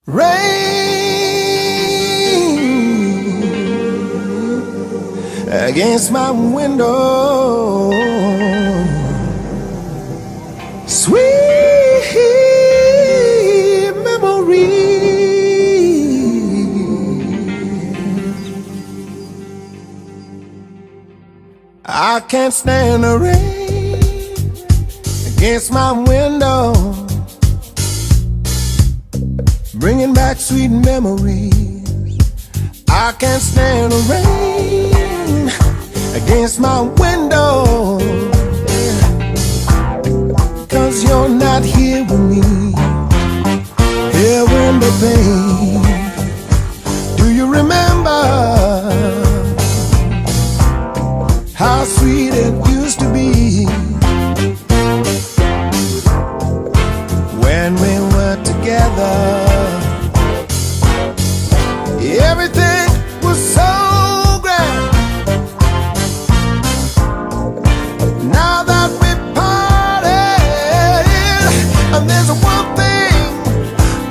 Rain against my window, sweet memory. I can't stand the rain against my window, bringing back sweet memories. I can't stand the rain against my window, 'cause you're not here with me, here in the pain. Do you remember how sweet it used to be when we were together? Everything was so grand. Now that we parted, and there's one thing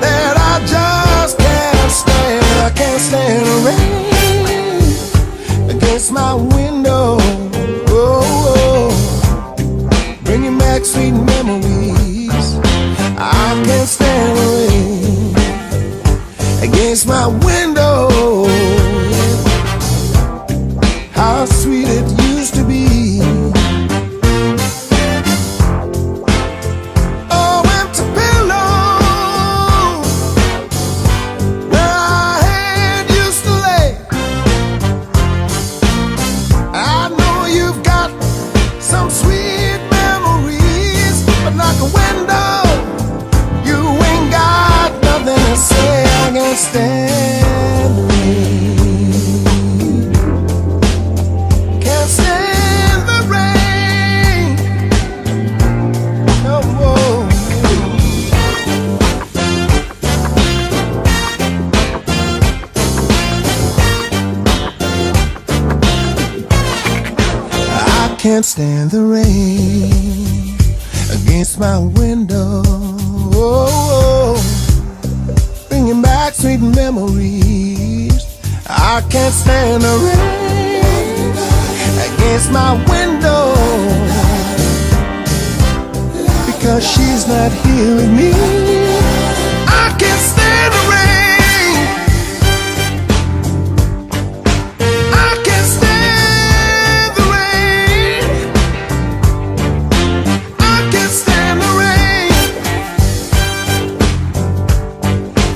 that I just can't stand. I can't stand the rain against my window, bringing back sweet memories. I can't stand the rain against my window, how sweet it used to be. Oh, empty pillow where our head used to lay. I know you've got some sweet memories, but like a window, you ain't got nothing to say. I can't stand the rain, can't stand the rain no more. I can't stand the rain against my window, bringing back sweet memories. I can't stand the rain against my window, because she's not here with me. I can't stand the rain, I can't stand the rain, I can't stand the rain.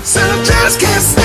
Said I just can't stand